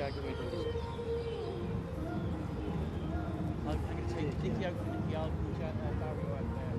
Jack. I'm going to take Nicky out for Nicky. I'll push out Barry right there.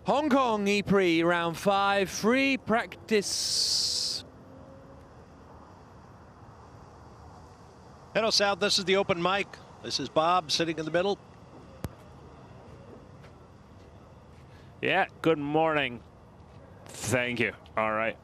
Hong Kong E-PRIX round 5, free practice. Hello, South. This is the open mic. This is Bob sitting in the middle. Yeah, good morning. Thank you. All right.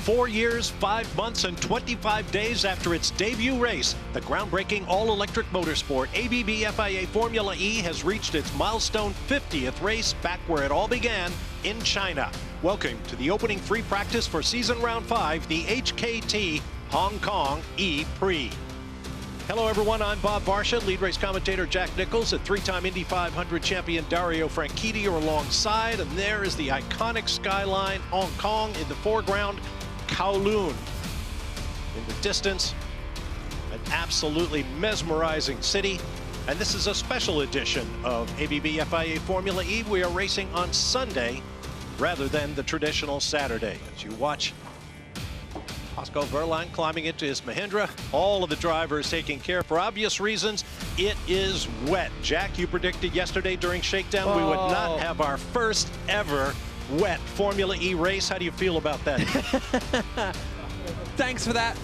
4 years, 5 months, and 25 days after its debut race, the groundbreaking all-electric motorsport ABB FIA Formula E has reached its milestone 50th race back where it all began in China. Welcome to the opening free practice for season round 5, the HKT Hong Kong E-PRIX. Hello everyone, I'm Bob Barsha, lead race commentator Jack Nichols, and 3-time Indy 500 champion Dario Franchitti are alongside, and there is the iconic skyline, Hong Kong in the foreground, Kowloon in the distance, an absolutely mesmerizing city. And this is a special edition of ABB FIA Formula E. We are racing on Sunday rather than the traditional Saturday. As you watch Pascal Wehrlein climbing into his Mahindra, all of the drivers taking care for obvious reasons. It is wet. Jack, you predicted yesterday during Shakedown we would not have our first ever wet Formula E race. How do you feel about that? Thanks for that.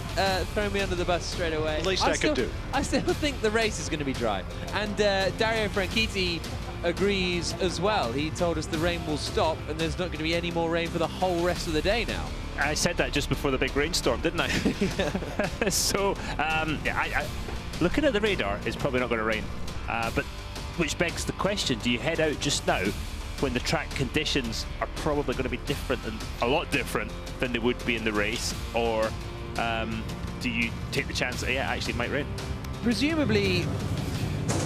Throwing me under the bus straight away. At least I could do. I still think the race is going to be dry. And Dario Franchitti agrees as well. He told us the rain will stop and there's not going to be any more rain for the whole rest of the day now. I said that just before the big rainstorm, didn't I? So, looking at the radar, it's probably not going to rain. But which begs the question, do you head out just now when the track conditions are probably going to be different, and a lot different than they would be in the race? Or do you take the chance that, yeah, actually it might rain? Presumably,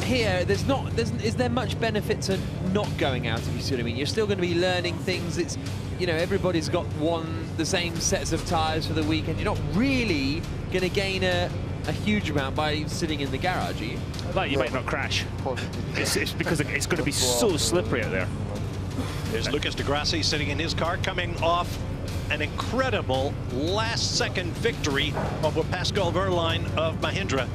here, is there much benefit to not going out, if you see what I mean? You're still going to be learning things. It's, you know, everybody's got the same sets of tyres for the weekend. You're not really going to gain a huge amount by sitting in the garage, are you? Well, you might not crash. It's because it's going to be so slippery out there. There's Lucas de Grassi sitting in his car, coming off an incredible last-second victory over Pascal Wehrlein of Mahindra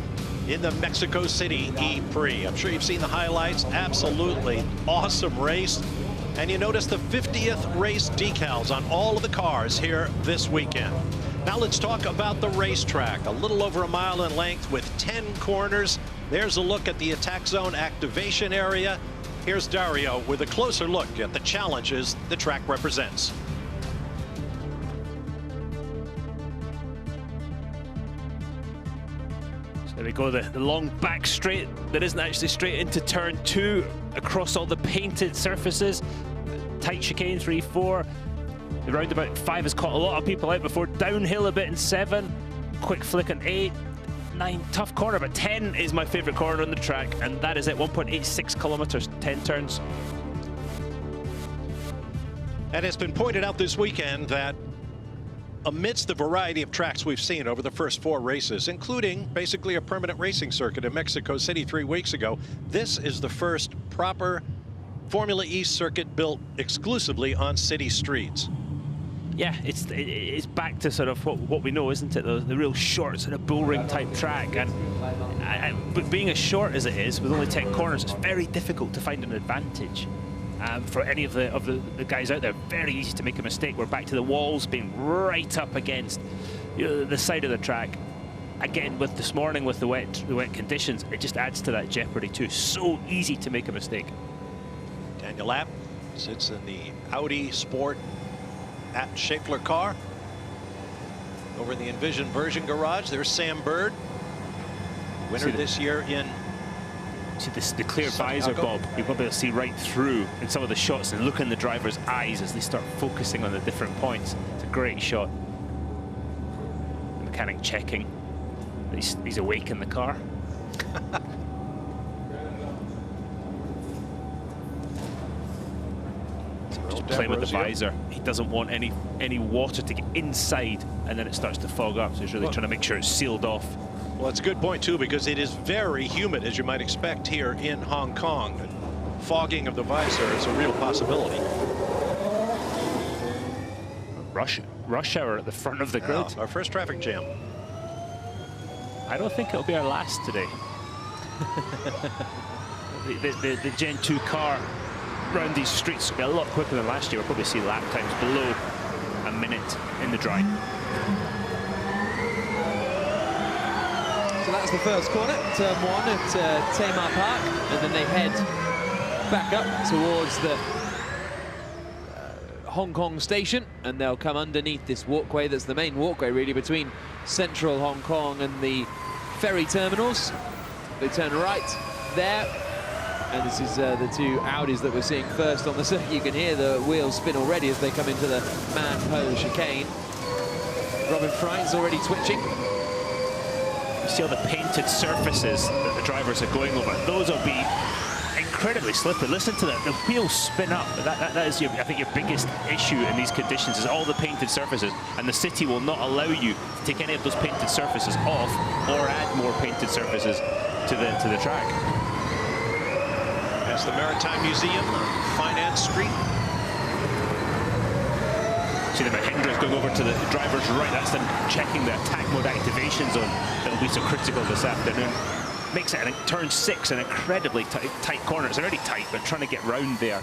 in the Mexico City E-PRIX. I'm sure you've seen the highlights. Absolutely awesome race. And you notice the 50th race decals on all of the cars here this weekend. Now let's talk about the racetrack. A little over a mile in length with 10 corners. There's a look at the attack zone activation area. Here's Dario with a closer look at the challenges the track represents. There we go, the long back straight that isn't actually straight into turn 2 across all the painted surfaces. Tight chicane 3, 4. The roundabout 5 has caught a lot of people out before. Downhill a bit in 7. Quick flick on 8. 9, tough corner, but 10 is my favorite corner on the track, and that is at 1.86 kilometers, 10 turns. And it's been pointed out this weekend that amidst the variety of tracks we've seen over the first 4 races, including basically a permanent racing circuit in Mexico City 3 weeks ago, this is the first proper Formula E circuit built exclusively on city streets. Yeah, it's back to sort of what we know, isn't it? The real short sort of bull ring type track, but being as short as it is with only 10 corners, it's very difficult to find an advantage. For any of the guys out there, very easy to make a mistake. We're back to the walls being right up against the side of the track. Again, with this morning with the wet conditions, it just adds to that jeopardy too. So easy to make a mistake. Daniel Lapp sits in the Audi Sport at Schaeffler car. Over in the Envision version garage, there's Sam Bird, winner this year in. See the clear visor, Bob. You'll probably be able to see right through in some of the shots and look in the driver's eyes as they start focusing on the different points. It's a great shot. The mechanic checking that he's awake in the car. Just playing with the visor. He doesn't want any water to get inside, and then it starts to fog up. So he's really trying to make sure it's sealed off. Well, it's a good point, too, because it is very humid, as you might expect here in Hong Kong. Fogging of the visor is a real possibility. Rush hour at the front of the grid. Our first traffic jam. I don't think it'll be our last today. the Gen 2 car around these streets will be a lot quicker than last year. We'll probably see lap times below a minute in the dry. So that's the first corner, turn 1 at Tamar Park, and then they head back up towards the Hong Kong station, and they'll come underneath this walkway. That's the main walkway, really, between central Hong Kong and the ferry terminals. They turn right there, and this is the two Audis that we're seeing first on the circuit. You can hear the wheels spin already as they come into the Man Po chicane. Robin Freit's already twitching. You see all the painted surfaces that the drivers are going over. Those will be incredibly slippery. Listen to that. The wheels spin up. That is, I think, your biggest issue in these conditions is all the painted surfaces. And the city will not allow you to take any of those painted surfaces off or add more painted surfaces to the track. That's the Maritime Museum on Finance Street. See the Mahindras going over to the driver's right. That's them checking the attack mode activation zone that will be so critical this afternoon. Makes it in turn 6, an incredibly tight corner. It's already tight, but trying to get round there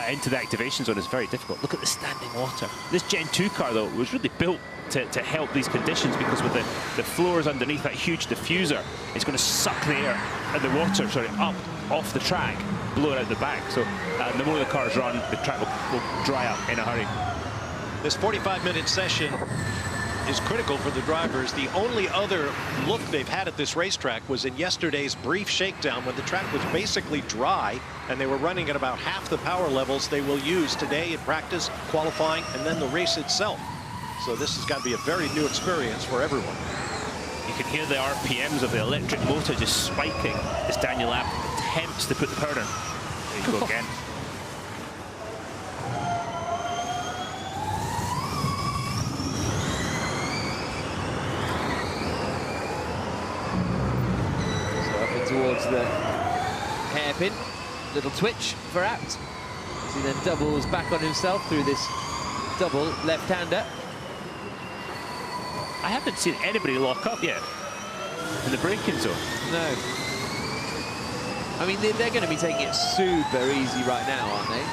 into the activation zone is very difficult. Look at the standing water. This Gen 2 car, though, was really built to help these conditions, because with the floors underneath that huge diffuser, it's going to suck the air and the water, up off the track, blow it out the back. So the more the cars run, the track will dry up in a hurry. This 45-minute session is critical for the drivers. The only other look they've had at this racetrack was in yesterday's brief shakedown, when the track was basically dry and they were running at about half the power levels they will use today in practice, qualifying, and then the race itself. So this has got to be a very new experience for everyone. You can hear the RPMs of the electric motor just spiking as Daniel Abt attempts to put the power down. There you go again. Towards the hairpin, little twitch for Abt. As he then doubles back on himself through this double left-hander. I haven't seen anybody lock up yet in the braking zone. No. I mean, they're going to be taking it super easy right now, aren't they?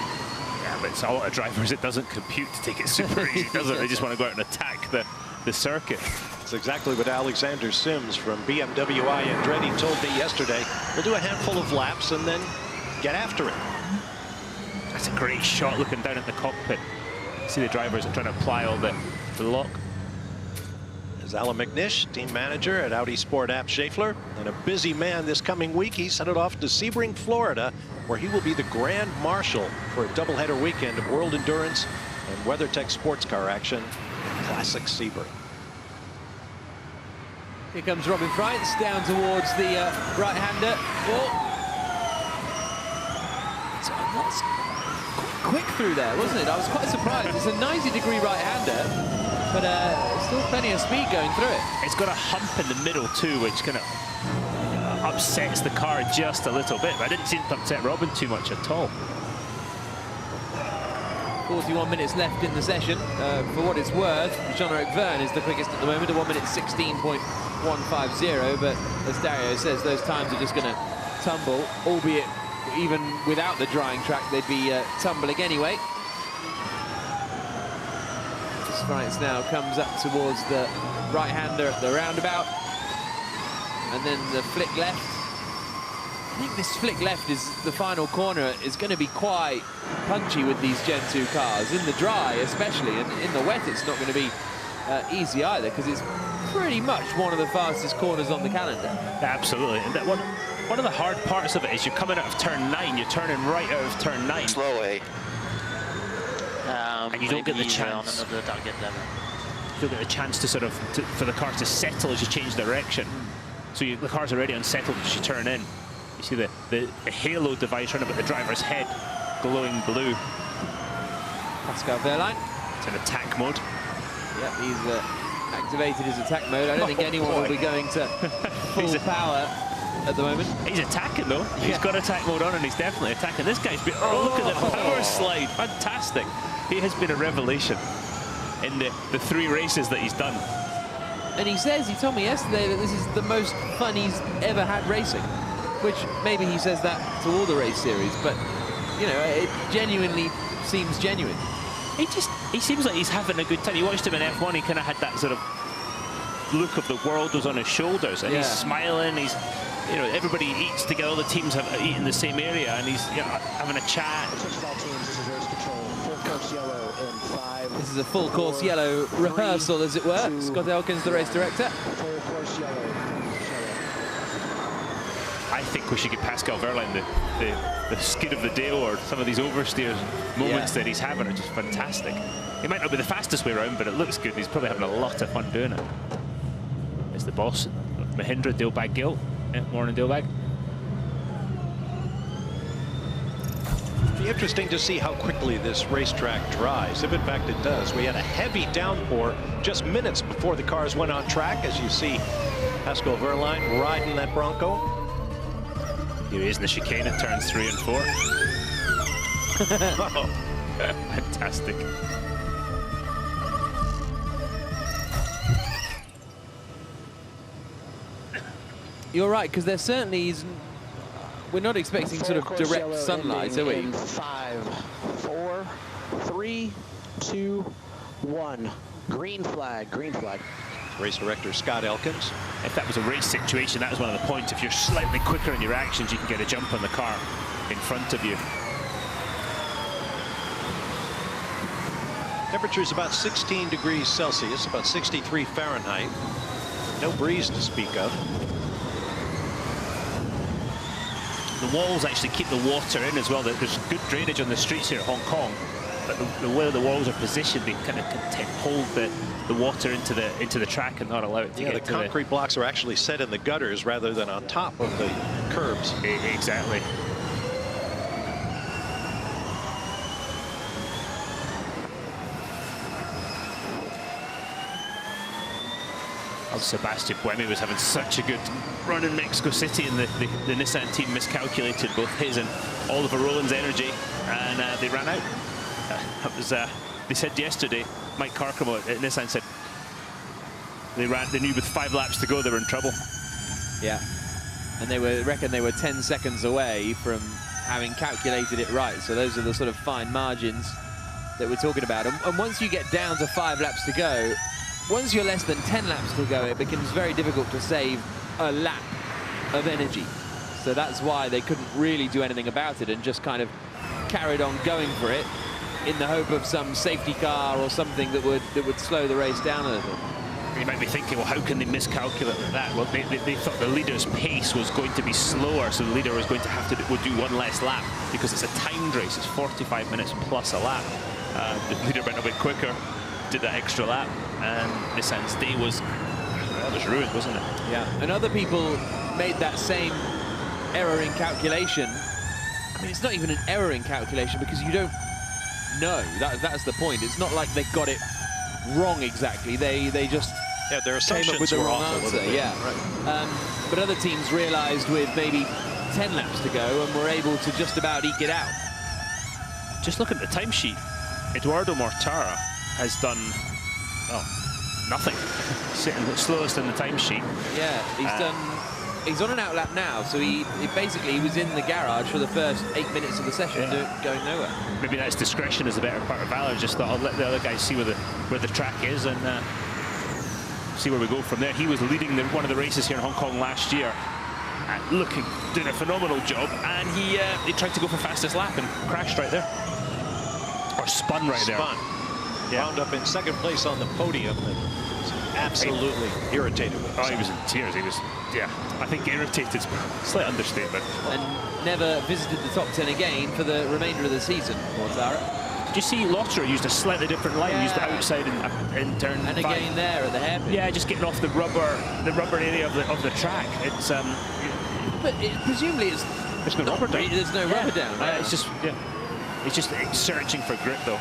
Yeah, but it's a lot of drivers. It doesn't compute to take it super easy, does it? They just want to go out and attack the circuit. That's exactly what Alexander Sims from BMW Andretti told me yesterday. We'll do a handful of laps and then get after it. That's a great shot looking down at the cockpit. See the drivers are trying to apply all the lock. There's Alan McNish, team manager at Audi Sport Abt Schaeffler, and a busy man this coming week. He's headed off to Sebring, Florida, where he will be the Grand Marshal for a doubleheader weekend of World Endurance and WeatherTech sports car action in Classic Sebring. Here comes Robin Freitz down towards the right-hander. Oh. So that's quite quick through there, wasn't it? I was quite surprised. It's a 90-degree right-hander, but still plenty of speed going through it. It's got a hump in the middle too, which kind of upsets the car just a little bit, but I didn't seem to upset Robin too much at all. 41 minutes left in the session. For what it's worth, Jean-Eric Verne is the quickest at the moment, at 1 minute 16.150, but as Dario says, those times are just going to tumble, albeit even without the drying track, they'd be tumbling anyway. Freitz now comes up towards the right-hander at the roundabout, and then the flick left. I think this flick left is the final corner is going to be quite punchy with these Gen 2 cars, in the dry especially, and in the wet it's not going to be easy either, because it's pretty much one of the fastest corners on the calendar. Absolutely, and that one of the hard parts of it is you're coming out of turn 9, you're turning right out of turn 9. Slowly. And you don't get the chance. You don't get the chance to for the car to settle as you change direction. So the car's already unsettled as you turn in. You see the halo device running about the driver's head, glowing blue. Pascal Wehrlein. It's in attack mode. Yep, he's activated his attack mode. I don't think anyone will be going to full power at the moment. He's attacking though. Yeah. He's got attack mode on and he's definitely attacking. This guy's been, look at the power slide, fantastic. He has been a revelation in the 3 races that he's done. And he told me yesterday that this is the most fun he's ever had racing, which maybe he says that to all the race series, but you know, it genuinely seems genuine. He seems like he's having a good time. You watched him in F1, he kind of had that sort of look of the world was on his shoulders, and he's smiling, he's, you know, everybody eats together, all the teams have eaten the same area, and he's, you know, having a chat. course yellow in 5. This is a full course yellow rehearsal, as it were. Scott Elkins, the race director. Full course yellow. I think we should give Pascal Wehrlein the skid of the day award. Some of these oversteer moments that he's having are just fantastic. He might not be the fastest way around, but it looks good. He's probably having a lot of fun doing it. It's the boss of Mahindra, Dilbag Gill. Yeah, morning, Dilbag. It'll be interesting to see how quickly this racetrack dries, if in fact it does. We had a heavy downpour just minutes before the cars went on track, as you see Pascal Wehrlein riding that Bronco. Here he is in the chicane at turns 3 and 4. Oh, fantastic. You're right, because there certainly is. We're not expecting sort of direct sunlight, are we? 5, 4, 3, 2, 1. Green flag, green flag. Race director Scott Elkins. If that was a race situation, that was one of the points. If you're slightly quicker in your actions, you can get a jump on the car in front of you. Temperature is about 16 degrees Celsius, about 63 Fahrenheit. No breeze to speak of. The walls actually keep the water in as well. There's good drainage on the streets here at Hong Kong, but the way the walls are positioned, they kind of hold the water into the track and not allow it to get to the concrete blocks are actually set in the gutters rather than on top of the curbs. Exactly. Oh, Sebastian Buemi was having such a good run in Mexico City, and the Nissan team miscalculated both his and Oliver Rowland's energy, and they ran out. That was, they said yesterday, Mike Carcamo at Nissan said they knew with 5 laps to go they were in trouble. Yeah, and they reckon they were 10 seconds away from having calculated it right. So those are the sort of fine margins that we're talking about. And once you get down to 5 laps to go, once you're less than 10 laps to go, it becomes very difficult to save a lap of energy. So that's why they couldn't really do anything about it and just kind of carried on going for it in the hope of some safety car or something that would slow the race down a little. You might be thinking, well, how can they miscalculate that? Well, they thought the leader's pace was going to be slower, so the leader was going to have to do 1 less lap because it's a timed race. It's 45 minutes plus a lap. The leader went a bit quicker, did that extra lap, and Nissan's day was ruined, wasn't it? Yeah, and other people made that same error in calculation. I mean, it's not even an error in calculation because you don't know. That's the point. It's not like they got it wrong exactly. They just their assumptions came up with the wrong answer. Yeah, right. But other teams realized with maybe 10 laps to go and were able to just about eke it out. Just look at the timesheet. Eduardo Mortara has done, well, nothing. Sitting slowest in the timesheet. Yeah, he's on an out lap now, so he basically was in the garage for the first 8 minutes of the session, going nowhere. Maybe that's discretion is a better part of valor. Just thought I'll let the other guys see where the track is and see where we go from there. He was leading one of the races here in Hong Kong last year, doing a phenomenal job, and he tried to go for fastest lap and crashed right there, or spun right there. Yeah. Wound up in 2nd place on the podium and was absolutely irritated with himself. He was in tears. He was, I think irritated is a slight understatement. And never visited the top 10 again for the remainder of the season, Mortara. Did you see Lotterer used a slightly different line, used the outside in turn 5. And again there at the hairpin. Yeah, just getting off the rubber area of the track. It's but presumably there's no rubber down. There's no rubber down. Right? It's just searching for grip though,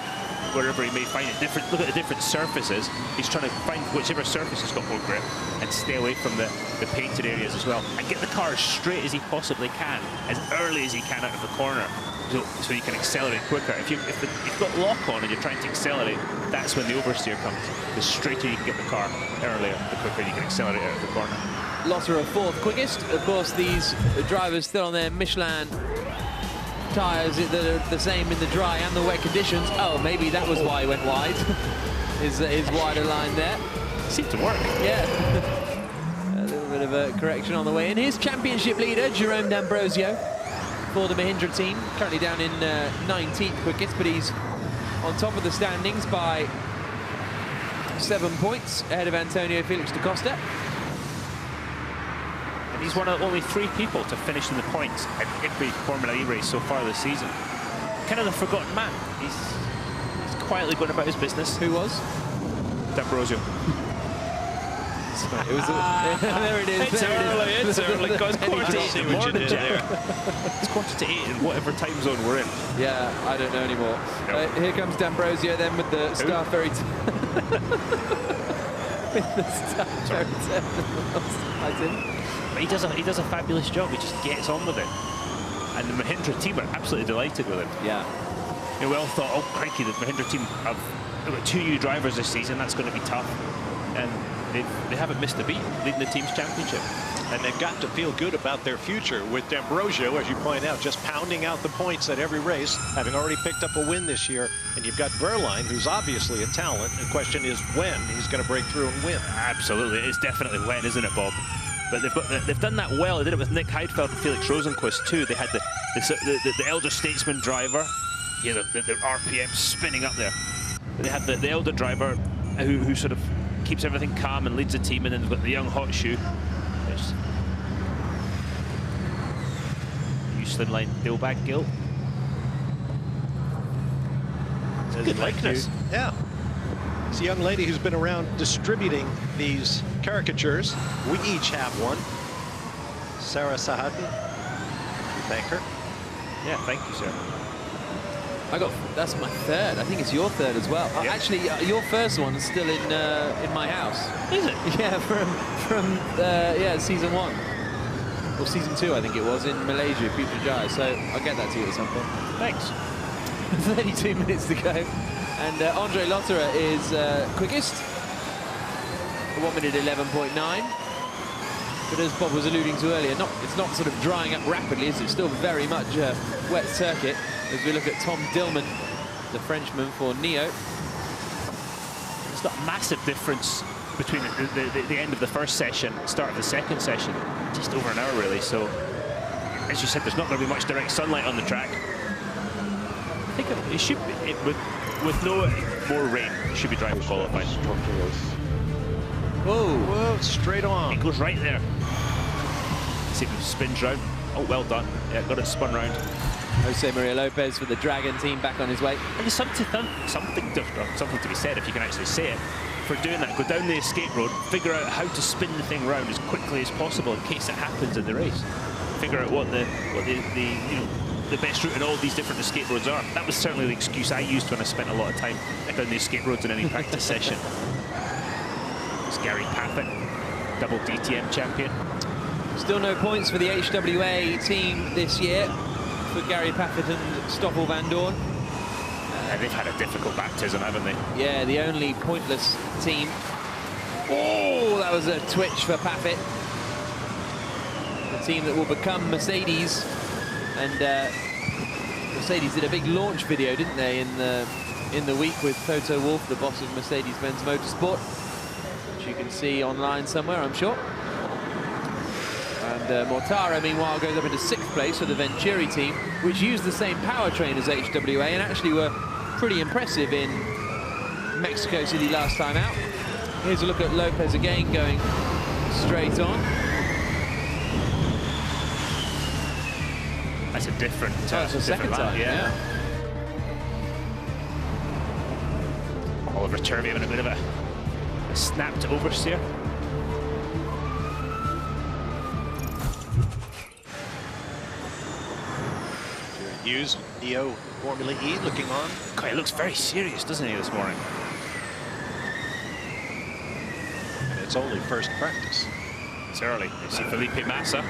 wherever he may find it. Look at the different surfaces. He's trying to find whichever surface has got more grip and stay away from the painted areas as well, and get the car as straight as he possibly can, as early as he can out of the corner, so you can accelerate quicker. If you've got lock on and you're trying to accelerate, that's when the oversteer comes. The straighter you can get the car earlier, the quicker you can accelerate out of the corner. Lotterer 4th quickest. Of course, these drivers still on their Michelin tyres that are the same in the dry and the wet conditions. Oh, maybe that was why he went wide. his wider line there. Seemed to work. Yeah. A little bit of a correction on the way in. Here's championship leader Jerome D'Ambrosio for the Mahindra team. Currently down in 19th quickest, but he's on top of the standings by 7 points, ahead of Antonio Felix da Costa. And he's one of only 3 people to finish in the points at every Formula E race so far this season. Kind of the forgotten man. He's quietly going about his business. Who was? D'Ambrosio. It was there it is. It's early, it's early. It's quarter to 8 in the morning, there. It's quarter to 8 in whatever time zone we're in. Yeah, I don't know anymore. No. Here comes D'Ambrosio then with the Star Ferry. With the Star Ferry terminals. But he does a fabulous job. He just gets on with it. And the Mahindra team are absolutely delighted with him. Yeah. You know, we all thought, oh, crikey, the Mahindra team have got 2 new drivers this season. That's going to be tough. And they haven't missed a beat leading the team's championship. And they've got to feel good about their future with D'Ambrosio, as you point out, just pounding out the points at every race, having already picked up a win this year. And you've got Verline, who's obviously a talent. The question is when he's going to break through and win. Absolutely. It's definitely when, isn't it, Bob? But they've done that well. They did it with Nick Heidfeld and Felix Rosenquist too. They had the elder statesman driver, yeah, the RPM spinning up there. But they have the elder driver who sort of keeps everything calm and leads the team, and then they've got the young hot shoe. New slimline Dilbag Gill. Good likeness. Yeah. It's a young lady who's been around distributing these caricatures. We each have one. Sarah Sahadin. Thank her. Yeah, thank you, sir. That's my 3rd. I think it's your 3rd as well. Yep. Actually, your first one is still in my house. Is it? Yeah, from season 1 or season 2, I think it was, in Malaysia, Putrajaya. So I'll get that to you at some point. Thanks. 32 minutes to go, and Andre Lotterer is quickest. 1 minute 11.9. But as Bob was alluding to earlier, it's not sort of drying up rapidly, is it? Still very much a wet circuit. As we look at Tom Dillman, the Frenchman for Neo. It's not a massive difference between the end of the first session, start of the second session. Just over an hour, really. So, as you said, there's not going to be much direct sunlight on the track. I think it should be, with no more rain, it should be driver qualified. Whoa, straight on. It goes right there. See if it spins round. Oh, well done. Yeah, got it spun round. Jose Maria Lopez for the Dragon team back on his way. And there's something to be said, if you can actually say it, for doing that. Go down the escape road, figure out how to spin the thing round as quickly as possible in case it happens in the race. Figure out what the best route in all these different escape roads are. That was certainly the excuse I used when I spent a lot of time down the escape roads in any practice session. It's Gary Paffett, double DTM champion. Still no points for the HWA team this year for Gary Paffett and Stoffel Van Dorn. They've had a difficult baptism, haven't they? Yeah, the only pointless team. Oh, that was a twitch for Paffett. The team that will become Mercedes. And Mercedes did a big launch video, didn't they, in the week with Toto Wolff, the boss of Mercedes-Benz Motorsport, which you can see online somewhere, I'm sure. And Mortara, meanwhile, goes up into 6th place for the Venturi team, which used the same powertrain as HWA and actually were pretty impressive in Mexico City last time out. Here's a look at Lopez again, going straight on. That's a different. That's the second time, yeah. Oliver Turvey having a bit of a snapped oversteer. Hughes, Neo Formula E looking on. God, he looks very serious, doesn't he, this morning? And it's only first practice. It's early. You see Felipe Massa,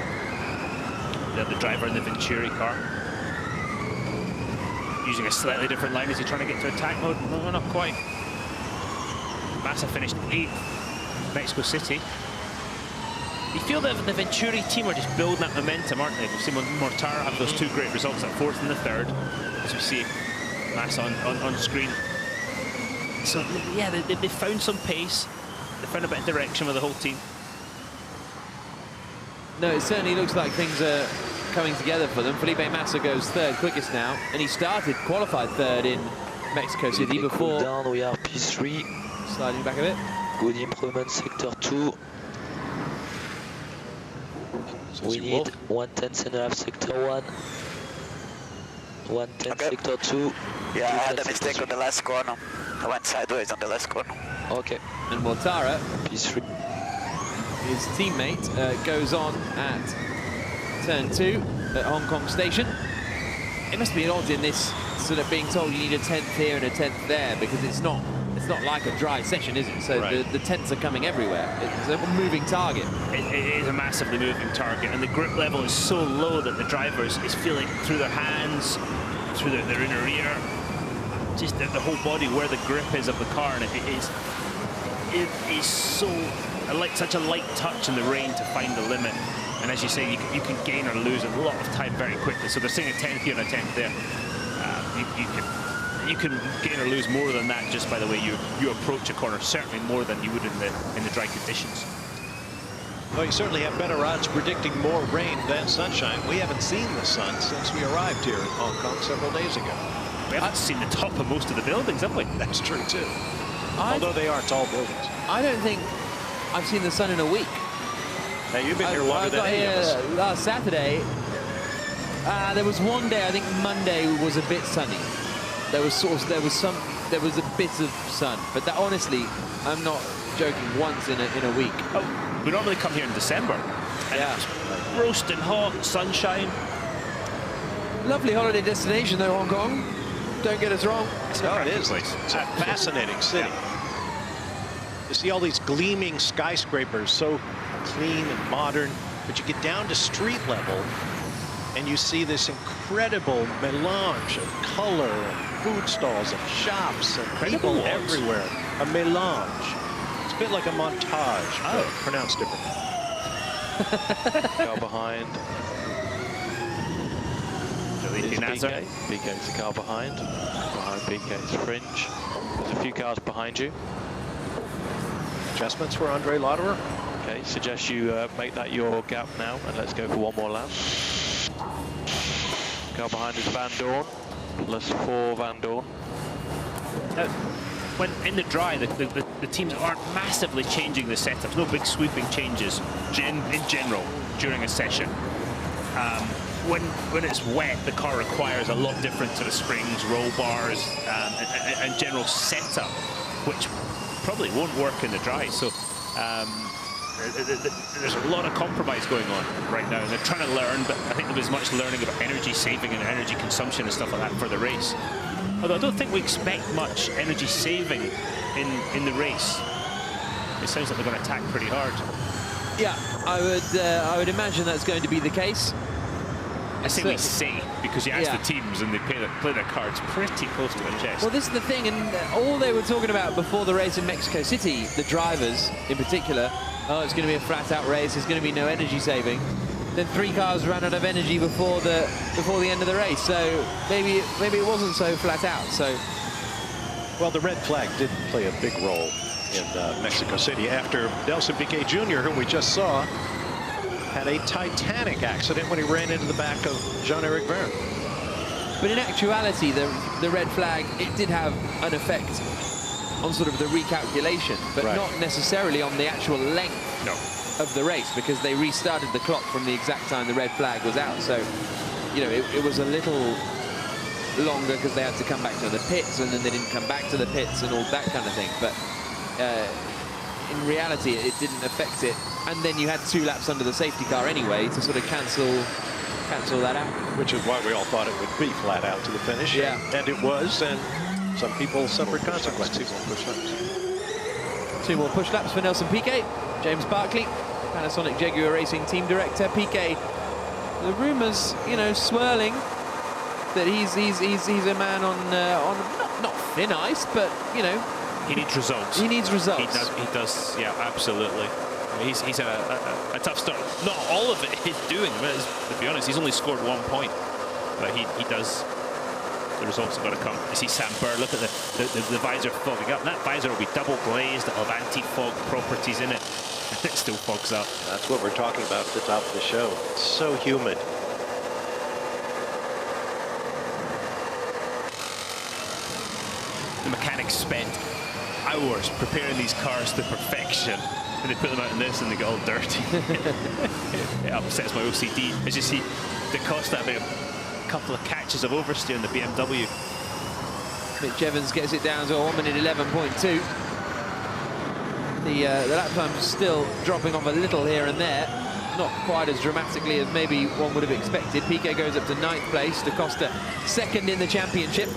the driver in the Venturi car, using a slightly different line. Is he trying to get to attack mode? No, not quite. Massa finished 8th, Mexico City. You feel that the Venturi team are just building that momentum, aren't they? We've seen Mortara have those 2 great results at 4th and the 3rd, as we see Massa on screen. So, yeah, they found some pace. They found a bit of direction with the whole team. No, it certainly looks like things are coming together for them. Felipe Massa goes 3rd quickest now, and he qualified 3rd in Mexico City before down, we are P3. sliding back a bit. Good improvement, sector 2. We need 1/10.5 sector 1. 1/10 Okay. sector 2. Yeah, I had a 2/10 mistake sector on the last corner. I went sideways on the last corner. 3. Okay, And Mortara, P3. his teammate, goes on at turn 2 at Hong Kong Station. It must be an odd in this sort of being told you need a 10th here and a 10th there, because it's not like a dry session, is it? So Right. the 10ths are coming everywhere. It's a moving target. It is a massively moving target, and the grip level is so low that the driver is feeling through their hands, through their inner ear, just the whole body where the grip is of the car, and it is so such a light touch in the rain to find the limit. And as you say, you can gain or lose a lot of time very quickly. So they're saying a 10th here and a 10th there. You can gain or lose more than that just by the way you approach a corner, certainly more than you would in the dry conditions. Well, you certainly have better odds predicting more rain than sunshine. We haven't seen the sun since we arrived here in Hong Kong several days ago. We haven't seen the top of most of the buildings, have we? That's true, too. Although they are tall buildings. I don't think I've seen the sun in a week. Now, you've been here longer than any of us. Last Saturday, there was one day, I think Monday was a bit sunny. There was a bit of sun, but that honestly, I'm not joking, once in a week. Oh, we normally come here in December, and Yeah. it's roasting hot, sunshine. Lovely holiday destination though, Hong Kong. Don't get us wrong. No, it is. It's a fascinating city. You see all these gleaming skyscrapers, so clean and modern, but you get down to street level and you see this incredible melange of color and food stalls and shops and people walls. everywhere. A melange. It's a bit like a montage, but pronounced differently. Car behind. Is BK. BK's the car behind. Behind BK's fringe. There's a few cars behind you. Adjustments for Andre Lauderer. Okay, suggest you make that your gap now, and let's go for one more lap. Car behind is Van Dorn, +4 Van Dorn. When in the dry, the teams aren't massively changing the setups. No big sweeping changes in general during a session. When it's wet, the car requires a lot different sort of springs, roll bars, and general setup, which probably won't work in the dry. So there's a lot of compromise going on right now, and they're trying to learn, but I think there was much learning about energy saving and energy consumption and stuff like that for the race. Although I don't think we expect much energy saving in the race. It sounds like they're going to attack pretty hard. Yeah, I would imagine that's going to be the case. I say we say, because you ask Yeah. the teams and they play their cards pretty close to their chest. Well, this is the thing, and all they were talking about before the race in Mexico City, the drivers in particular, oh, it's going to be a flat-out race, there's going to be no energy saving. Then 3 cars ran out of energy before the end of the race, so maybe it wasn't so flat out. So, Well, the red flag did play a big role in Mexico City after Nelson Piquet Jr., whom we just saw, had a Titanic accident when he ran into the back of Jean-Eric Vergne. but in actuality, the red flag, it did have an effect on sort of the recalculation, but Right. not necessarily on the actual length of the race, because they restarted the clock from the exact time the red flag was out. So, you know, it was a little longer because they had to come back to the pits, and then they didn't come back to the pits and all that kind of thing. But in reality, it didn't affect it. And then you had 2 laps under the safety car anyway to sort of cancel that out. Which is why we all thought it would be flat out to the finish. Yeah. And it was, and some people suffered consequences. 2 more push laps for Nelson Piquet. James Barkley, Panasonic Jaguar Racing Team Director. Piquet, the rumours, you know, swirling that he's a man on not thin ice, but you know, He needs results. he needs results. He does, yeah, absolutely. He's had a tough start. Not all of it he's doing, but to be honest, he's only scored 1 point. But he does, the results have got to come. You see Sam Burr, look at the visor fogging up. And that visor will be double glazed, it'll have anti-fog properties in it. It still fogs up. That's what we're talking about at the top of the show. It's so humid. the mechanics spent hours preparing these cars to perfection, and they put them out in this and they get all dirty. It upsets my OCD. As you see, Da Costa having a couple of catches of oversteer in the BMW. Mitch Evans gets it down to a 1 minute 11.2. The lap time's still dropping off a little here and there, not quite as dramatically as maybe one would have expected. Piquet goes up to 9th place, Da Costa second in the championship.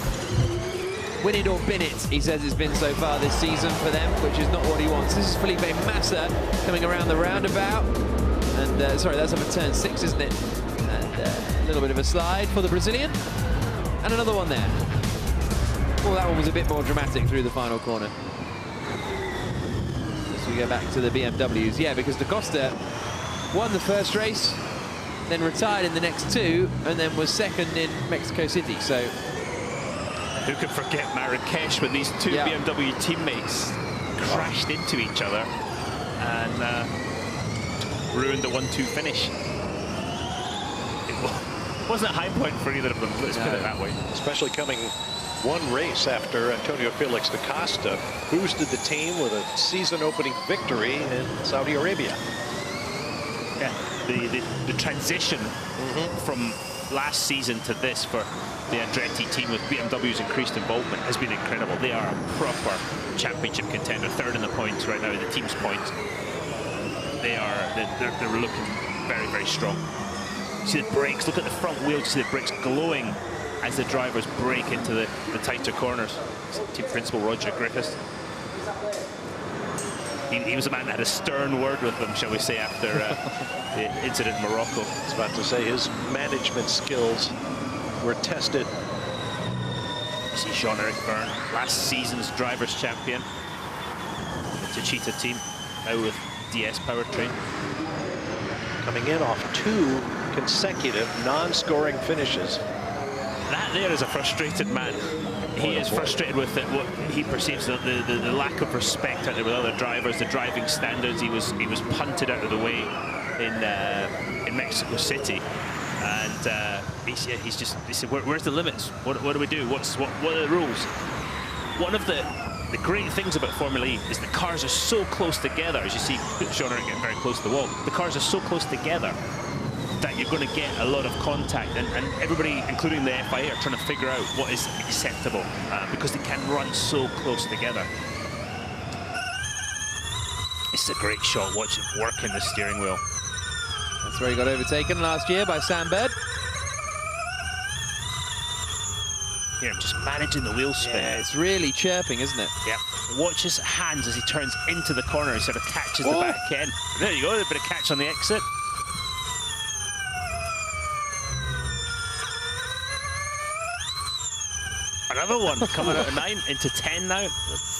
Win it or bin it, he says it's been so far this season for them, which is not what he wants. This is Felipe Massa coming around the roundabout. And, sorry, that's up at turn 6, isn't it? And a little bit of a slide for the Brazilian. And another one there. Well, that one was a bit more dramatic through the final corner. As we go back to the BMWs. Yeah, because Da Costa won the first race, then retired in the next 2, and then was second in Mexico City. So who could forget Marrakesh when these two BMW teammates crashed into each other and ruined the 1-2 finish. It wasn't a high point for either of them, let's put it that way. Especially coming one race after Antonio Felix da Costa boosted the team with a season-opening victory in Saudi Arabia. Yeah, the transition from last season to this for the Andretti team with BMW's increased involvement has been incredible. They are a proper championship contender, third in the points right now, the team's points. They're looking very, very strong. See the brakes, look at the front wheels, see the brakes glowing as the drivers break into the tighter corners. Team principal Roger Griffiths. He was a man that had a stern word with them, shall we say, after the incident in Morocco. I was about to say his management skills were tested. You see Jean-Eric Vergne, last season's drivers' champion. The Cheetah team, now with DS Powertrain. Coming in off 2 consecutive non-scoring finishes. That there is a frustrated man. He is frustrated with what he perceives the lack of respect out there with other drivers, the driving standards. He was punted out of the way in Mexico City, and he said, "Where's the limits? What do we do? What are the rules?" One of the great things about Formula E is the cars are so close together. As you see, Jean-Eric getting very close to the wall. The cars are so close together that you're going to get a lot of contact, and everybody, including the FIA, are trying to figure out what is acceptable because they can run so close together. It's a great shot, watch him working the steering wheel. That's where he got overtaken last year by Sam Bird. Here, just managing the wheel spin. Yeah, it's really chirping, isn't it? Yeah. Watch his hands as he turns into the corner. He sort of catches the back end. There you go, a bit of catch on the exit. Another one coming out of 9 into 10 now,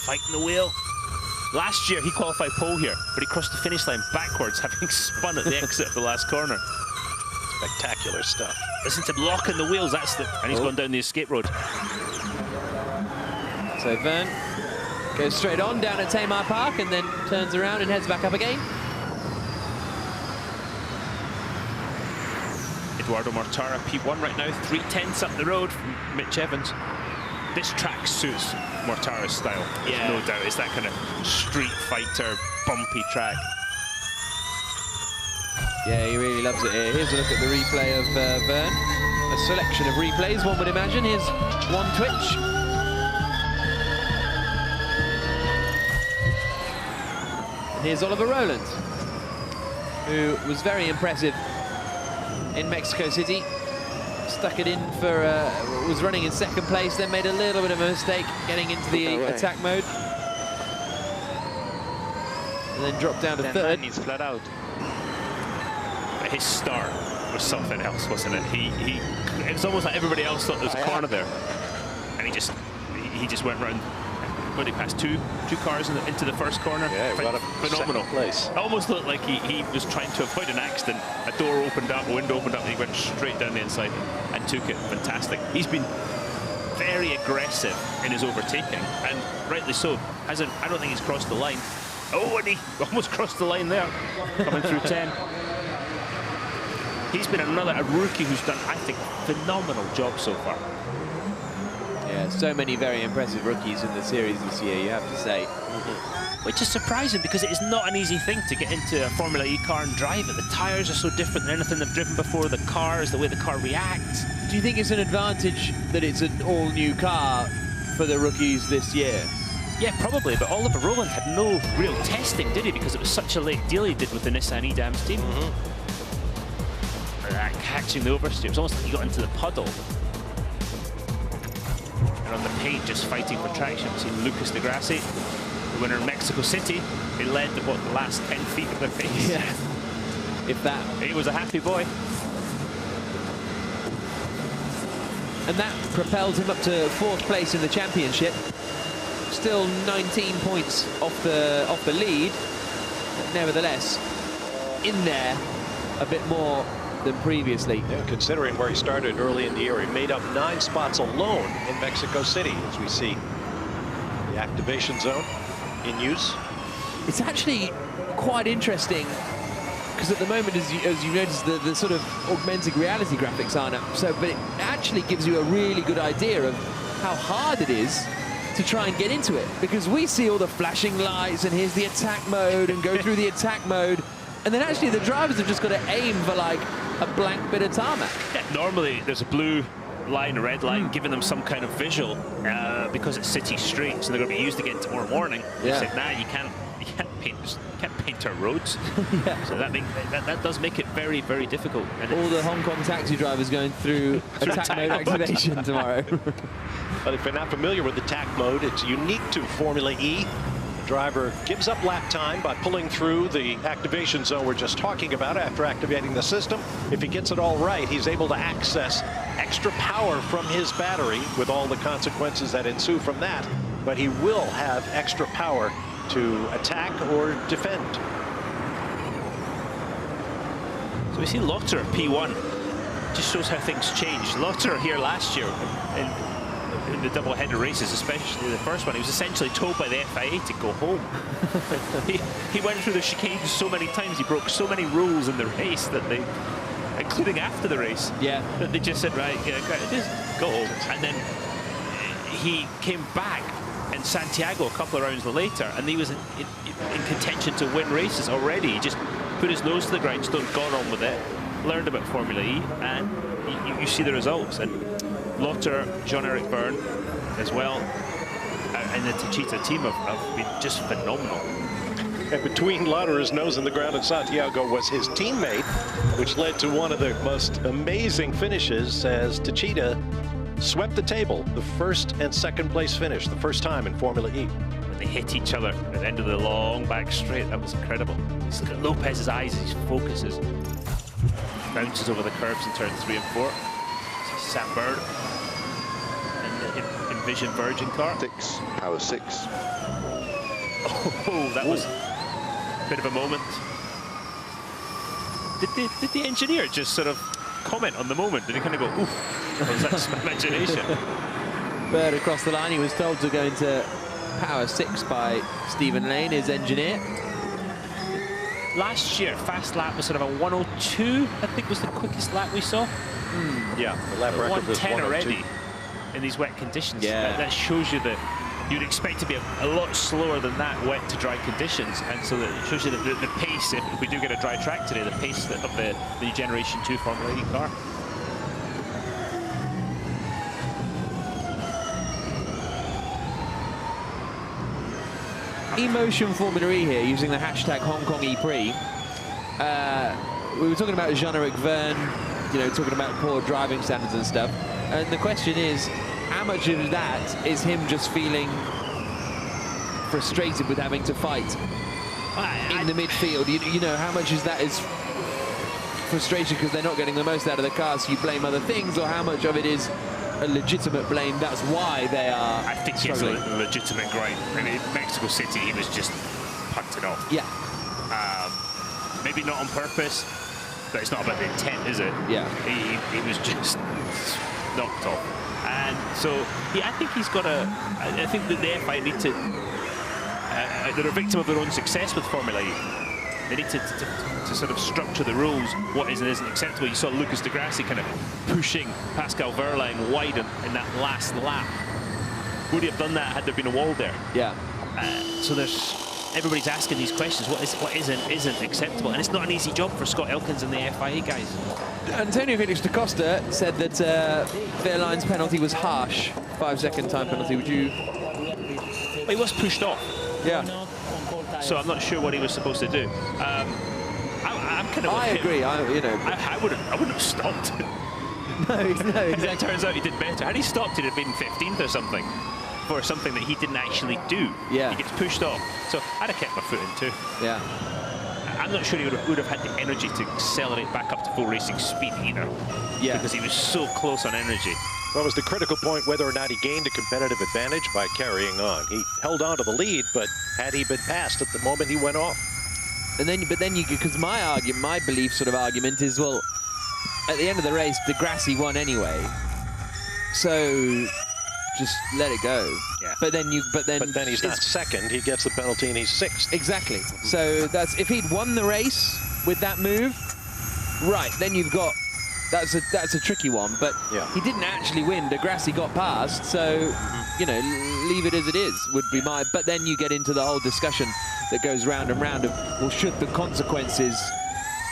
fighting the wheel. Last year he qualified pole here, but he crossed the finish line backwards, having spun at the exit of the last corner. Spectacular stuff. Listen to him locking the wheels, and he's gone down the escape road. So Vergne goes straight on down at Tamar Park and then turns around and heads back up again. Eduardo Mortara, P1 right now, 3/10 up the road from Mitch Evans. This track suits Mortara's style, no doubt. It's that kind of street fighter, bumpy track. Yeah, he really loves it here. Here's a look at the replay of Vergne. A selection of replays, one would imagine. Here's one twitch. And here's Oliver Rowland, who was very impressive in Mexico City. Stuck it in for, was running in second place, then made a little bit of a mistake getting into the attack mode. And then dropped down to third. He's flat out. His start was something else, wasn't it? It was almost like everybody else thought there was a corner there. And he just went round. When he passed two cars into the first corner. Yeah, got a phenomenal place. It almost looked like he was trying to avoid an accident. A door opened up, a window opened up, and he went straight down the inside and took it. Fantastic. He's been very aggressive in his overtaking, and rightly so. I don't think he's crossed the line. Oh, and he almost crossed the line there, coming through 10. He's been a rookie who's done, I think, a phenomenal job so far. Yeah, so many very impressive rookies in the series this year, you have to say. Which is surprising because it is not an easy thing to get into a Formula E car and drive it. The tyres are so different than anything they've driven before. The cars, the way the car reacts. Do you think it's an advantage that it's an all-new car for the rookies this year? Yeah, probably, but Oliver Rowland had no real testing, did he? Because it was such a late deal he did with the Nissan E-Dams team. Catching the oversteer, it was almost like he got into the puddle. And on the paint, just fighting for traction. We've seen Lucas de Grassi, the winner in Mexico City. He led the last 10 feet of the race. Yeah, if that. He was a happy boy. And that propelled him up to 4th place in the championship. Still 19 points off the lead, but nevertheless in there a bit more than previously. Yeah, considering where he started early in the year, he made up 9 spots alone in Mexico City, as we see the activation zone in use. It's actually quite interesting because at the moment, as you notice, the sort of augmented reality graphics aren't up, but it actually gives you a really good idea of how hard it is to try and get into it, because we see all the flashing lights and here's the attack mode and go through the attack mode, and then actually the drivers have just got to aim for like a blank bit of tarmac. Yeah, normally there's a blue line, a red line, giving them some kind of visual because it's city streets and they're going to be used again tomorrow morning. Yeah. They said, nah, you can't paint our roads. Yeah. So that does make it very, very difficult. And All the Hong Kong taxi drivers going through attack mode activation tomorrow. But if you're not familiar with attack mode, it's unique to Formula E. Driver gives up lap time by pulling through the activation zone we're just talking about after activating the system. If he gets it all right, he's able to access extra power from his battery with all the consequences that ensue from that. But he will have extra power to attack or defend. So we see Lotter at P1. Just shows how things changed. Lotter here last year in the double-header races, especially the first one, he was essentially told by the FIA to go home. he went through the chicane so many times, he broke so many rules in the race that they, including after the race, that they just said, right, yeah, just go home. And then he came back in Santiago a couple of rounds later, and he was in contention to win races already. He just put his nose to the grindstone, got on with it, learned about Formula E, and you see the results. And Lotter, Jean-Eric Byrne as well, and the Techeetah team have been just phenomenal. And between Lotter's nose in the ground in Santiago was his teammate, which led to one of the most amazing finishes as Techeetah swept the table, the 1st and 2nd place finish, the first time in Formula E. When they hit each other at the end of the long back straight, that was incredible. Just look at Lopez's eyes as he focuses. Bounces over the curbs in turn 3 and 4. Sam Bird and the Envision Virgin car. 6, power 6. Oh, that was a bit of a moment. Did the engineer just sort of comment on the moment? Did he kind of go, oof, or was that just my imagination? Bird across the line, he was told to go into power 6 by Stephen Lane, his engineer. Last year, fast lap was sort of a 102, I think was the quickest lap we saw. Yeah, the lap record was 110 102. already in these wet conditions. Yeah. That shows you that you'd expect to be a lot slower than that wet to dry conditions, and so that it shows you that the pace, if we do get a dry track today, the pace of the new Generation 2 Formula E car. Emotion Formula E here, using the hashtag Hong Kong E-PRIX. We were talking about Jean-Eric Verne, you know, talking about poor driving standards and stuff. And the question is, how much of that is him just feeling frustrated with having to fight in the midfield? You know, how much is that is frustration because they're not getting the most out of the car, so you blame other things, or how much of it is a legitimate blame, that's why they are I think struggling? it's a legitimate gripe. I mean, in Mexico City, he was just punted off. Yeah. Maybe not on purpose, but it's not about the intent, is it? Yeah. He was just knocked off. And so, yeah, I think he's got I think that the FIA need to, they're a victim of their own success with Formula E. They need to sort of structure the rules, what is and isn't acceptable. You saw Lucas de Grassi kind of pushing Pascal Wehrlein wide in that last lap. Would he have done that had there been a wall there? Yeah. So everybody's asking these questions. What isn't acceptable? And it's not an easy job for Scott Elkins and the FIA guys. Antonio Felix da Costa said that Wehrlein's penalty was harsh. 5-second time penalty. Would you? He was pushed off. Yeah. So I'm not sure what he was supposed to do. I'm kind of. I agree. I wouldn't have stopped. No, exactly. It turns out he did better. Had he stopped, he'd have been 15th or something. For something that he didn't actually do. Yeah. He gets pushed off. So I'd have kept my foot in too. Yeah. I'm not sure he would have had the energy to accelerate back up to full racing speed either. Yeah. Because he was so close on energy. Well, it was the critical point whether or not he gained a competitive advantage by carrying on. He held on to the lead, but had he been passed at the moment he went off? And then, because my belief sort of argument is, well, at the end of the race, de Grassi won anyway. So just let it go. Yeah. But then he's not second. He gets the penalty and he's 6th. Exactly. So that's if he'd won the race with that move, right? Then you've got that's a tricky one. But yeah. He didn't actually win. De Grassi got past. So you know, leave it as it is would be my. But then you get into the whole discussion that goes round and round of, well, should the consequences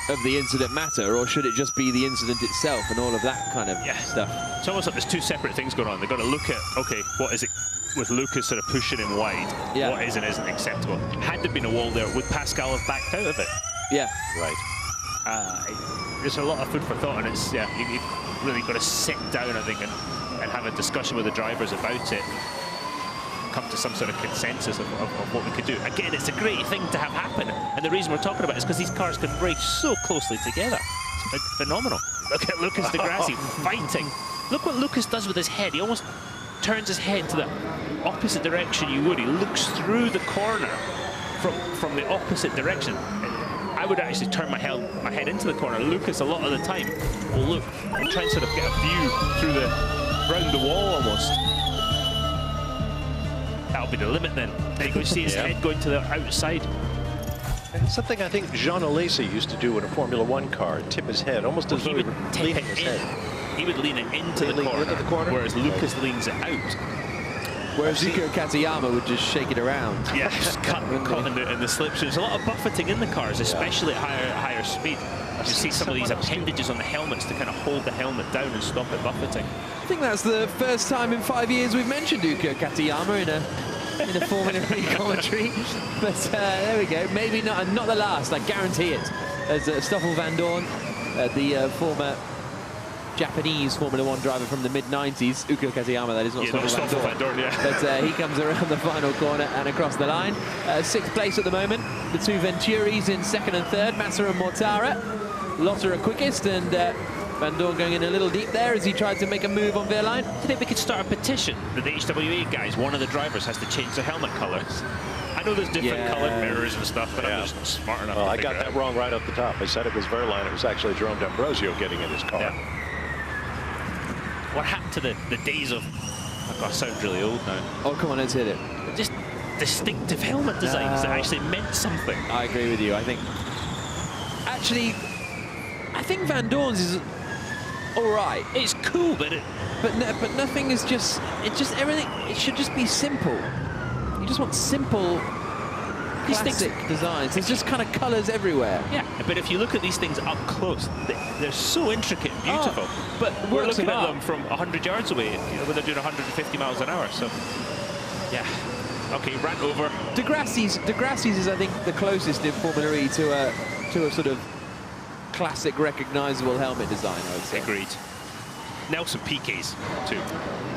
of the incident matter, or should it just be the incident itself and all of that kind of stuff? It's almost like there's two separate things going on. They've got to look at, okay, what is it with Lucas sort of pushing him wide? Yeah. What is and isn't acceptable? Had there been a wall there, would Pascal have backed out of it? Yeah. Right. There's a lot of food for thought, and it's, you've really got to sit down, I think, and have a discussion with the drivers about it. Come to some sort of consensus of what we could do. Again, it's a great thing to have happen, and the reason we're talking about it is because these cars can race so closely together. It's phenomenal. Look at Lucas de Grassi fighting. Look what Lucas does with his head. He almost turns his head to the opposite direction you would. He looks through the corner from the opposite direction. I would actually turn my head into the corner. Lucas, a lot of the time, will look and try and sort of get a view through round the wall almost. That'll be the limit then. There you go, see his head going to the outside. And something I think Jean Alesi used to do in a Formula One car, tip his head, almost as though he would lean his head. He would lean it into the corner, whereas Lucas leans it out. Whereas Yuko Katayama would just shake it around. Yeah, just cut in the slips. There's a lot of buffeting in the cars, especially at higher speed. You see some of these appendages on the helmets to kind of hold the helmet down and stop it buffeting. I think that's the first time in 5 years we've mentioned Yuko Katayama in a Formula 3 commentary. But there we go. Maybe not the last. I guarantee it. As Stoffel Van Dorn, the former Japanese Formula 1 driver from the mid-90s, Yuko Katayama, that is, not Stoffel Van Dorn. But he comes around the final corner and across the line. 6th place at the moment. The two Venturis in 2nd and 3rd, Massa and Mortara. Lotter are quickest, and Van Dorn going in a little deep there as he tried to make a move on Wehrlein. Do you think we could start a petition that the HWA guys, one of the drivers, has to change their helmet colours? I know there's different coloured mirrors and stuff, but I'm just not smart enough to I got that wrong right off the top. I said it was Wehrlein. It was actually Jerome D'Ambrosio getting in his car. Yeah. What happened to the days of... I sound really old now. Oh, come on, let's hit it. Just distinctive helmet designs that actually meant something. I agree with you. I think... Actually, I think Van Dorn's is all right. It's cool, but nothing is just... It's just everything... It should just be simple. You just want simple... classic designs. There's just kind of colours everywhere. Yeah, but if you look at these things up close, they're so intricate and beautiful. But we're looking at them from 100 yards away, when they're doing 150 miles an hour. So, yeah. Okay, ran over. De Grassi's is, I think, the closest in Formula E to a sort of classic, recognisable helmet design, I would say. Agreed. Nelson Piquet's too.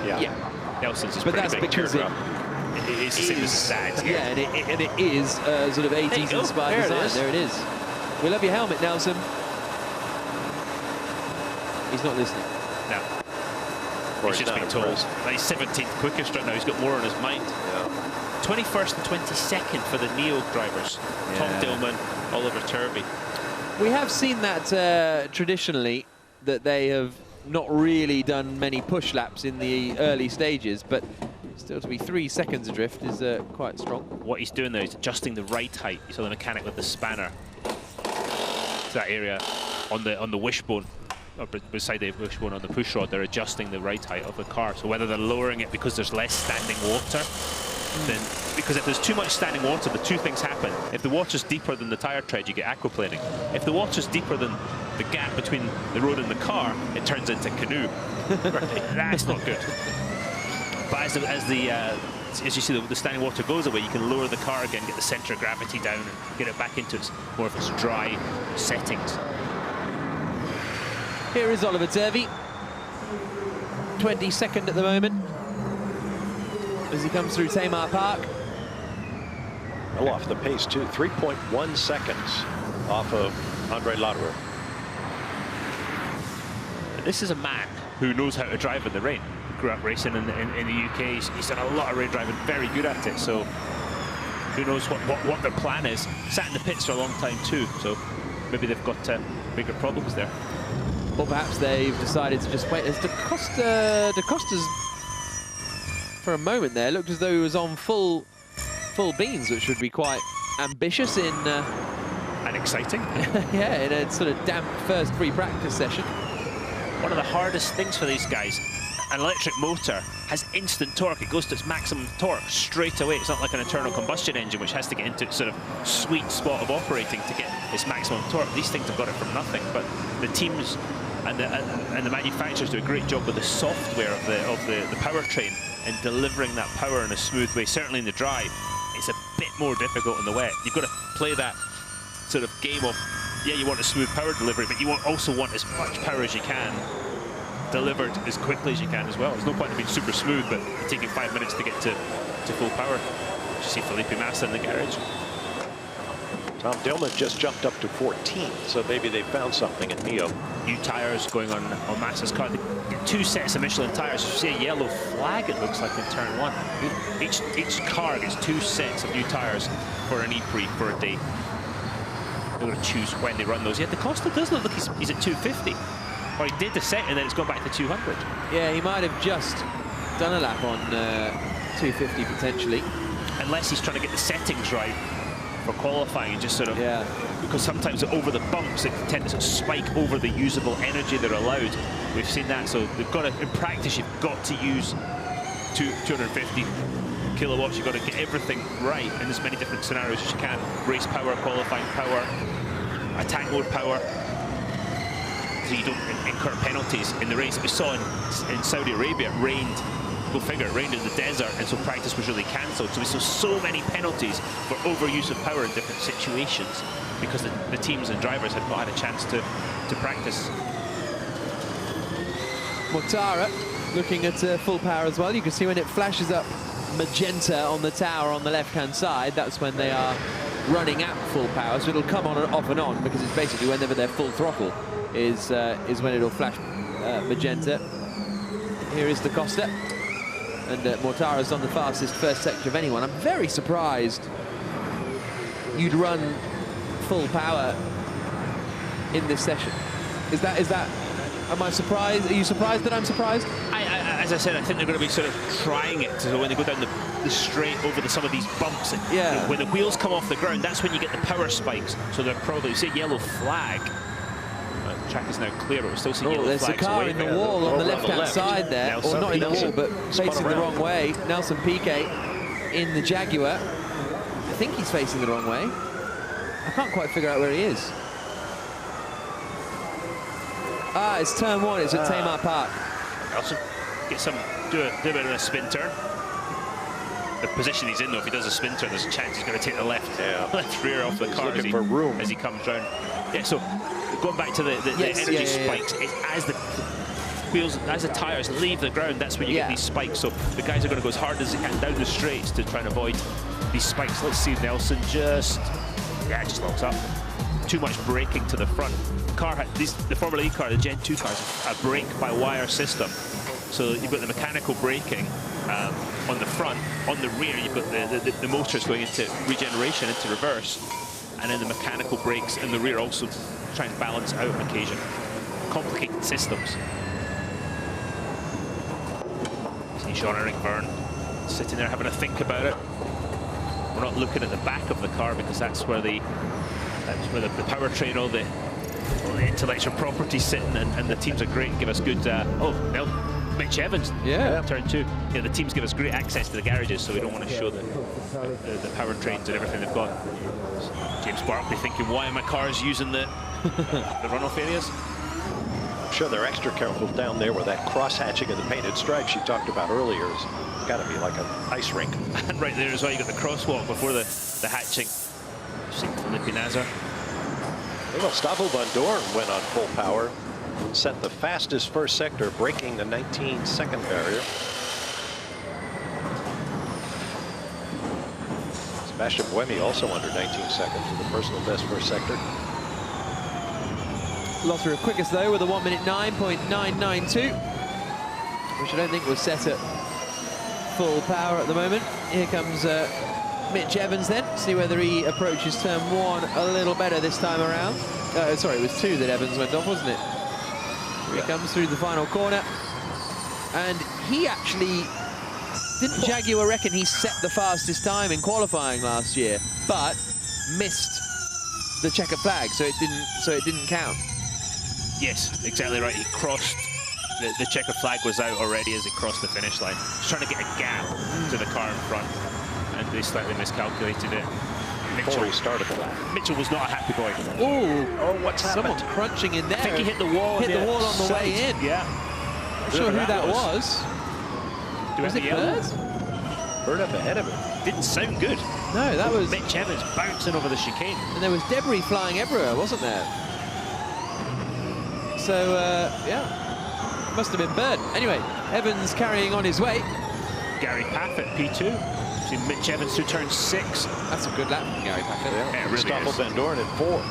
Yeah. Nelson's is but pretty that's big because it is the same as that. Yeah, and it is sort of 80s inspired design. There it is. We love your helmet, Nelson. He's not listening. No. He's just been told. He's 17th quickest right now. He's got more on his mind. Yeah. 21st and 22nd for the Neo drivers. Yeah. Tom Dillman, Oliver Turvey. We have seen that traditionally, that they have not really done many push laps in the early stages, but still to be 3 seconds adrift is quite strong. What he's doing there is adjusting the right height. You saw the mechanic with the spanner to that area on the wishbone. or beside the wishbone on the push rod, they're adjusting the ride height of the car. So whether they're lowering it because there's less standing water, then because if there's too much standing water, the two things happen. If the water's deeper than the tyre tread, you get aquaplaning. If the water's deeper than the gap between the road and the car, it turns into canoe. That's not good. But as you see, the standing water goes away, you can lower the car again, get the centre of gravity down, and get it back into its more of its dry settings. Here is Oliver Turvey, 22nd at the moment, as he comes through Tamar Park. Well, off the pace too, 3.1 seconds off of Andre Lotterer. This is a man who knows how to drive in the rain. He grew up racing in the UK. He's done a lot of rain driving, very good at it. So who knows what their plan is. Sat in the pits for a long time too, so maybe they've got bigger problems there. Or perhaps they've decided to just wait. As DaCosta's, for a moment there, looked as though he was on full beans, which would be quite ambitious in... and exciting. Yeah, in a sort of damp first free practice session. One of the hardest things for these guys, an electric motor has instant torque. It goes to its maximum torque straight away. It's not like an internal combustion engine, which has to get into its sort of sweet spot of operating to get its maximum torque. These things have got it from nothing, but the teams and the manufacturers do a great job with the software of the powertrain and delivering that power in a smooth way. Certainly in the dry, it's a bit more difficult in the wet. You've got to play that sort of game of, yeah, you want a smooth power delivery, but you also want as much power as you can delivered as quickly as you can as well. There's no point in being super smooth, but taking 5 minutes to get to full power. You see Felipe Massa in the garage. Tom Dillman just jumped up to 14th, so maybe they found something in Neo. New tyres going on Massa's car. They get 2 sets of Michelin tyres. You see a yellow flag, it looks like, in turn 1. Each car gets 2 sets of new tyres for an E-PRIX for a day. They're going to choose when they run those. Yeah, DaCosta does look like he's at 250. Or he did the set and then it's gone back to 200. Yeah, he might have just done a lap on 250 potentially. Unless he's trying to get the settings right for qualifying and just sort of... Yeah. Because sometimes over the bumps, it tends to spike over the usable energy they're allowed. We've seen that, so they've got to, in practice, you've got to use 250 kilowatts. You've got to get everything right in as many different scenarios as you can. Race power, qualifying power, attack mode power, so you don't incur penalties in the race. We saw in Saudi Arabia, it rained. Go figure, it rained in the desert, and so practice was really cancelled. So we saw so many penalties for overuse of power in different situations because the teams and drivers had not had a chance to practice. Mortara looking at full power as well. You can see when it flashes up magenta on the tower on the left-hand side, that's when they are running at full power. So it'll come on and off and on because it's basically whenever they're full throttle is when it'll flash magenta. Here is DaCosta. And Mortara's on the fastest first sector of anyone. I'm very surprised you'd run full power in this session. Is that, am I surprised? Are you surprised that I'm surprised? As I said, I think they're going to be sort of trying it. So when they go down the straight over some of these bumps, yeah. When the wheels come off the ground, that's when you get the power spikes. So they're probably, you see a yellow flag. The track is now clear, but we still see yellow there's flags. There's a car in the wall on the left-hand side there. Nelson, or not in the wall, but facing the wrong way. Nelson Piquet in the Jaguar. I think he's facing the wrong way. I can't quite figure out where he is. Ah, it's turn 1. It's at Tamar Park. Nelson do a bit of a spin turn. The position he's in, though, if he does a spin turn, there's a chance he's going to take the left rear off the car as he comes round. Yeah, so going back to the energy spikes, as the wheels, as the tyres leave the ground, that's when you get these spikes. So the guys are going to go as hard as they can down the straights to try and avoid these spikes. Let's see Nelson just locks up. Too much braking to the front. The Formula E car, the Gen 2 cars, a brake-by-wire system. So you've got the mechanical braking on the front. On the rear, you've got the motors going into regeneration, into reverse. And then the mechanical brakes in the rear also try and balance out on occasion. Complicated systems. See Jean-Eric Vergne sitting there having a think about it. We're not looking at the back of the car because that's where the powertrain, all the all the intellectual property sitting, and the teams are great and give us good. Oh, no, Mitch Evans. Yeah. Turn 2. Yeah, the teams give us great access to the garages, so we don't want to show the powertrains and everything they've got. James Barkley thinking, why are my cars using the runoff areas? I'm sure they're extra careful down there where that cross-hatching of the painted stripes she talked about earlier is got to be like an ice rink. And right there as well, you got the crosswalk before the hatching. Felipe Nasr. Well, Stoffel Van Dorn went on full power, set the fastest first sector, breaking the 19-second barrier. Sebastian Buemi also under 19 seconds with the personal best first sector. Lotterer quickest though with a 1 minute 9.992, which I don't think was set at full power at the moment. Here comes Mitch Evans then, see whether he approaches turn 1 a little better this time around. Sorry, it was 2 that Evans went off, wasn't it? Here he comes through the final corner, and he actually didn't Jaguar reckon he set the fastest time in qualifying last year, but missed the checkered flag, so it didn't count. Yes, exactly right. He crossed, the checkered flag was out already as he crossed the finish line. He's trying to get a gap to the car in front, and they slightly miscalculated it. Before he started the lap. Mitchell was not a happy boy. Oh, what's happened? Someone crunching in there. I think he hit the wall. Hit the wall on the way in. Yeah. Not sure who that was. Was it Bird? Bird up ahead of him. Didn't sound good. No, that was... Mitch Evans bouncing over the chicane. And there was debris flying everywhere, wasn't there? So, yeah, must have been Bird. Anyway, Evans carrying on his way. Gary Paffett, P2. See Mitch Evans through turn 6. That's a good lap from Gary Paffett. Yeah, it really Stoffel is. Van Dorn in 4.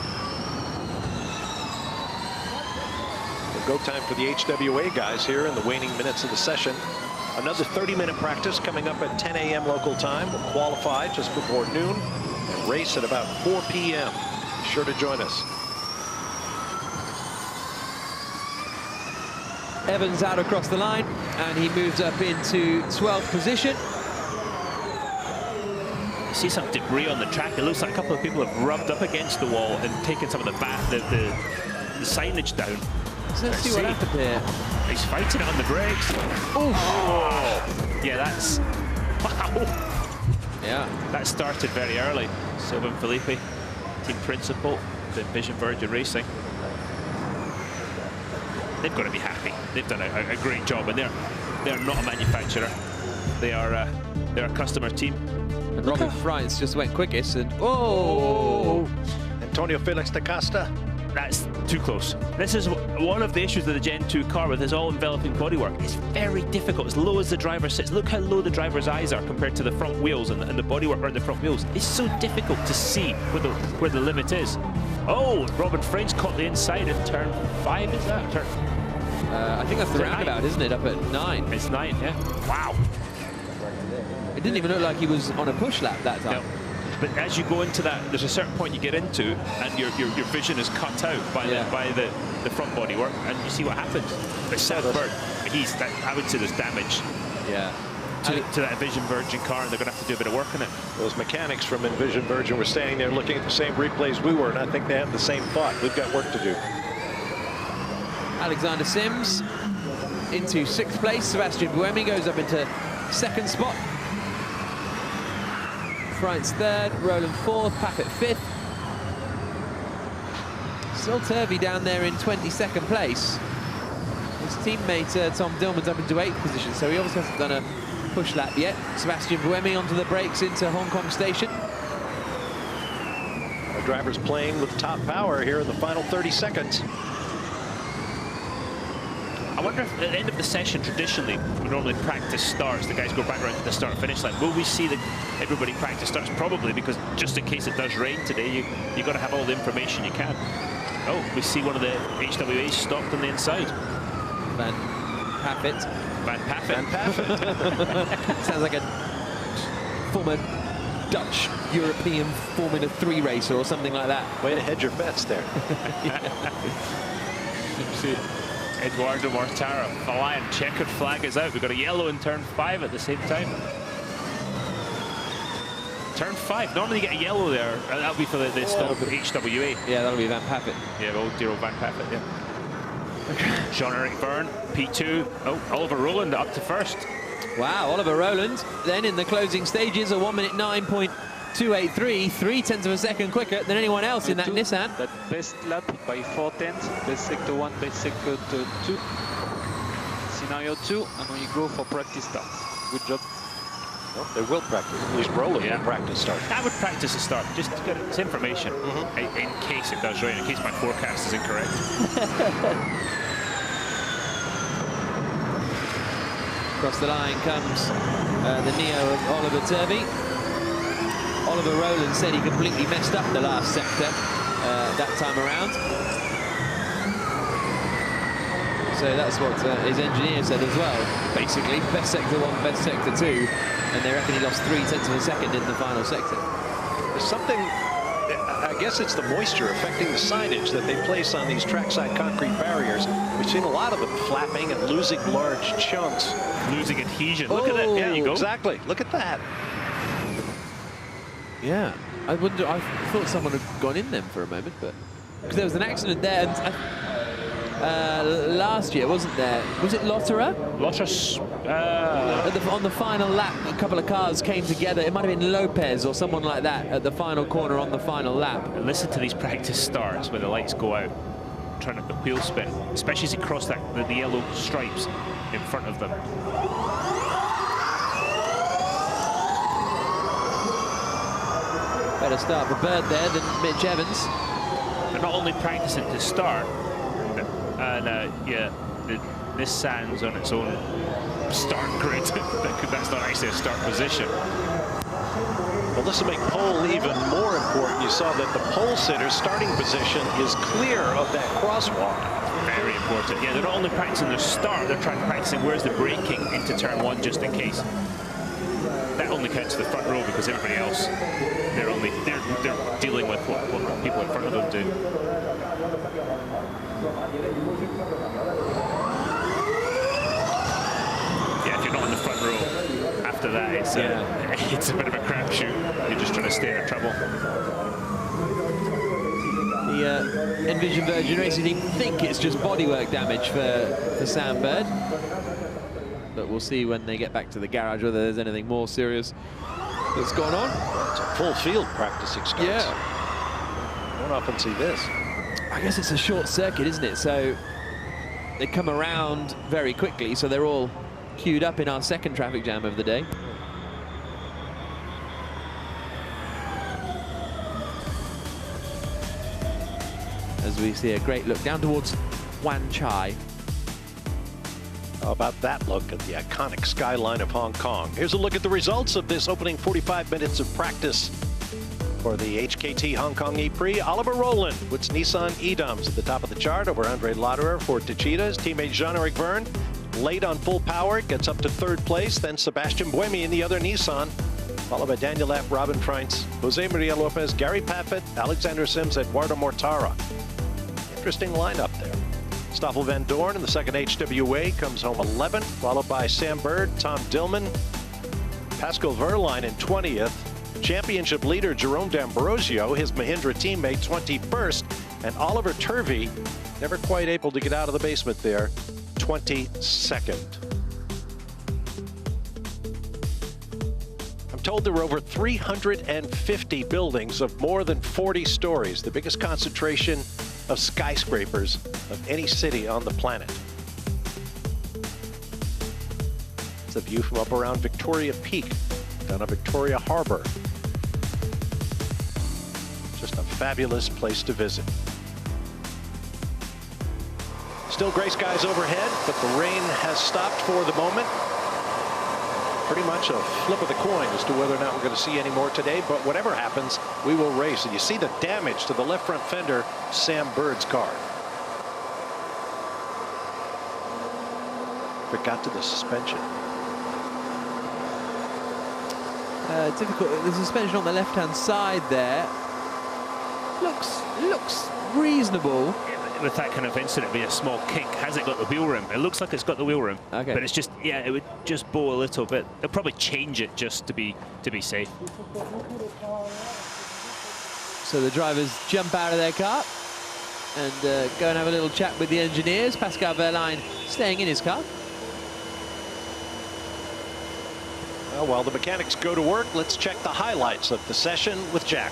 The go time for the HWA guys here in the waning minutes of the session. Another 30-minute practice coming up at 10 a.m. local time. We'll qualify just before noon and race at about 4 p.m. Be sure to join us. Evans out across the line, and he moves up into 12th position. You see some debris on the track. It looks like a couple of people have rubbed up against the wall and taken some of the signage down. So let's see what happened here. He's fighting it on the brakes. Oh! Yeah, that's... Wow! Yeah. That started very early. Sylvain Philippe, team principal, the Vision Virgin Racing. They've got to be happy. They've done a great job, and they're not a manufacturer. They're a customer team. And Robin Freitz just went quickest, and oh! Antonio Felix da Costa. That's too close. This is one of the issues of the Gen 2 car with his all-enveloping bodywork. It's very difficult, as low as the driver sits. Look how low the driver's eyes are compared to the front wheels and the bodywork around the front wheels. It's so difficult to see where the limit is. Oh, Robin French caught the inside in turn 5, is that? I think that's the roundabout, isn't it? Up at 9. It's 9, yeah. Wow. It didn't even look like he was on a push lap that time. No. But as you go into that, there's a certain point you get into, and your vision is cut out by the front bodywork, and you see what happens. But Sam Bird, I would say there's damage. Yeah. To that Vision Virgin car, and they're going to have to do a bit of work on it. Those mechanics from Envision Virgin were standing there looking at the same replays we were, and I think they have the same thought. We've got work to do. Alexander Sims into 6th place. Sebastian Buemi goes up into 2nd spot. Freitz 3rd, Roland 4th, Paffett 5th. Still Turvey down there in 22nd place. His teammate Tom Dillman's up into 8th position, so he obviously hasn't done a push lap yet. Sebastian Buemi onto the brakes into Hong Kong Station. Our drivers playing with top power here in the final 30 seconds. I wonder if at the end of the session, traditionally, when normally practice starts, the guys go back around to the start-finish line. Will we see everybody practice starts? Probably, because just in case it does rain today, you got to have all the information you can. Oh, we see one of the HWAs stopped on the inside. Van Paffett. Sounds like a former Dutch European Formula 3 racer or something like that. Way to hedge your bets there. Eduardo Mortara, flying, checkered flag is out. We've got a yellow in turn 5 at the same time. Turn 5. Normally you get a yellow there. That'll be for the stop of HWA. Yeah, that'll be Van Paffett. Yeah, old dear old Van Paffett, yeah. Jean-Eric Byrne, P2. Oh, Oliver Rowland up to first. Wow, Oliver Rowland. Then in the closing stages, a 1:09.283, 3/10 of a second quicker than anyone else in that Nissan. That best lap by 4/10, best sector 1, best sector 2, scenario 2, and we go for practice start. Good job. Well, they will practice. At least Roland will practice start. I would practice a start, just to get its information, in case it does rain, in case my forecast is incorrect. Across the line comes the Neo of Oliver Turvey. Oliver Rowland said he completely messed up the last sector that time around. So that's what his engineer said as well. Basically, best sector 1, best sector 2, and they reckon he lost 3/10 of a second in the final sector. There's something, I guess it's the moisture affecting the signage that they place on these trackside concrete barriers. We've seen a lot of them flapping and losing large chunks. Losing adhesion. Look at it. There you go. Exactly. Look at that. Yeah, I thought someone had gone in them for a moment, but because there was an accident there last year, wasn't there? Was it Lotterer? Lotterer. On the final lap, a couple of cars came together. It might have been Lopez or someone like that at the final corner on the final lap. And listen to these practice starts where the lights go out, turn up the wheel spin, especially as he crossed the yellow stripes in front of them. Better start for Bird there than Mitch Evans. They're not only practicing to start, and this Nissan's on its own start grid. That's not actually a start position. Well, this will make pole even more important. You saw that the pole sitter's starting position is clear of that crosswalk. Very important. Yeah, they're not only practicing their start, they're practicing where's the braking into turn 1 just in case. That only counts the front row because everybody else, they're dealing with what people in front of them do. Yeah, if you're not in the front row, after that it's a bit of a crapshoot. You're just trying to stay out of trouble. The Envision Virgin Racing team think it's just bodywork damage for Sam Bird. But we'll see when they get back to the garage whether there's anything more serious that's gone on. It's a full field practicing starts. Yeah. Don't often see this. I guess it's a short circuit, isn't it? So they come around very quickly, so they're all queued up in our second traffic jam of the day. As we see a great look down towards Wan Chai. How about that look at the iconic skyline of Hong Kong? Here's a look at the results of this opening 45 minutes of practice for the HKT Hong Kong E-Prix. Oliver Rowland puts Nissan E-Dums at the top of the chart over Andre Lotterer for Techeetah. His teammate Jean-Eric Byrne, late on full power, gets up to 3rd place. Then Sebastian Buemi in the other Nissan, followed by Daniel Lapp, Robin Freintz, Jose Maria Lopez, Gary Paffett, Alexander Sims, Eduardo Mortara. Interesting lineup there. Stoffel Van Dorn in the second HWA comes home 11th, followed by Sam Bird, Tom Dillman, Pascal Wehrlein in 20th. Championship leader Jerome D'Ambrosio, his Mahindra teammate, 21st, and Oliver Turvey, never quite able to get out of the basement there, 22nd. I'm told there were over 350 buildings of more than 40 stories, the biggest concentration of skyscrapers of any city on the planet. It's a view from up around Victoria Peak, down on Victoria Harbor. Just a fabulous place to visit. Still gray skies overhead, but the rain has stopped for the moment. Pretty much a flip of the coin as to whether or not we're going to see any more today, but whatever happens, we will race. And you see the damage to the left front fender, Sam Bird's car. Forgot to the suspension. Difficult. The suspension on the left-hand side there looks reasonable. with that kind of incident be a small kink. Has it got the wheel rim? It looks like it's got the wheel rim, Okay. but it's just, yeah, it would just bow a little bit. They'll probably change it just to be safe. So the drivers jump out of their car and go and have a little chat with the engineers. Pascal Verlaine staying in his car. Well, while the mechanics go to work, let's check the highlights of the session with Jack.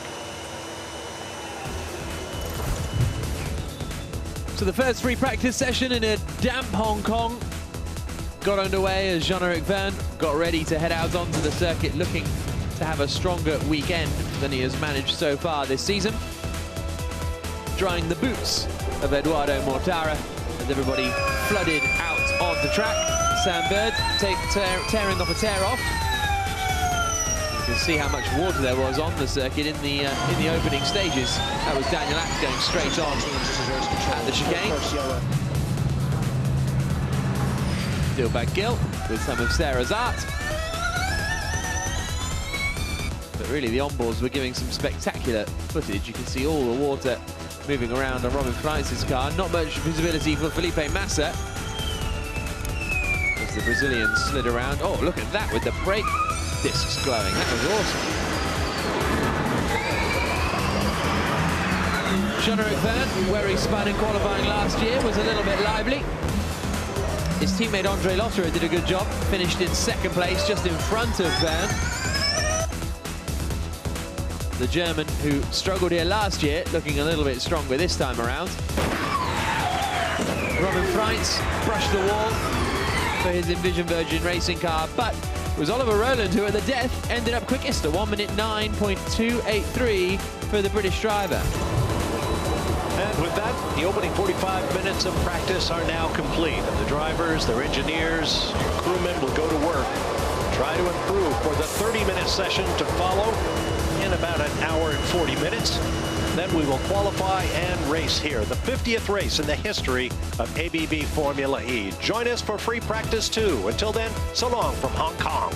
So the first free practice session in a damp Hong Kong got underway as Jean-Eric Verne got ready to head out onto the circuit, looking to have a stronger weekend than he has managed so far this season. Drying the boots of Eduardo Mortara as everybody flooded out onto track. Sam Bird tearing off a tear-off. You can see how much water there was on the circuit in the opening stages. That was Daniel Act going straight on at the chicane. Dilbag Gill with some of Sarah's art. But really, the onboards were giving some spectacular footage. You can see all the water moving around on Robin Freitz's car. Not much visibility for Felipe Massa as the Brazilian slid around. Oh, look at that with the brake discs glowing. That was awesome. Jean-Eric Verne, where he spun in qualifying last year, was a little bit lively. His teammate Andre Lotterer did a good job, finished in second place, just in front of Verne. The German who struggled here last year, looking a little bit stronger this time around. Robin Freitz brushed the wall for his Envision Virgin racing car, but it was Oliver Rowland who at the death ended up quickest, a 1:09.283 for the British driver. And with that, the opening 45 minutes of practice are now complete. And the drivers, their engineers, crewmen will go to work, try to improve for the 30-minute session to follow in about an hour and 40 minutes. Then we will qualify and race here, the 50th race in the history of ABB Formula E. Join us for free practice too. Until then, so long from Hong Kong.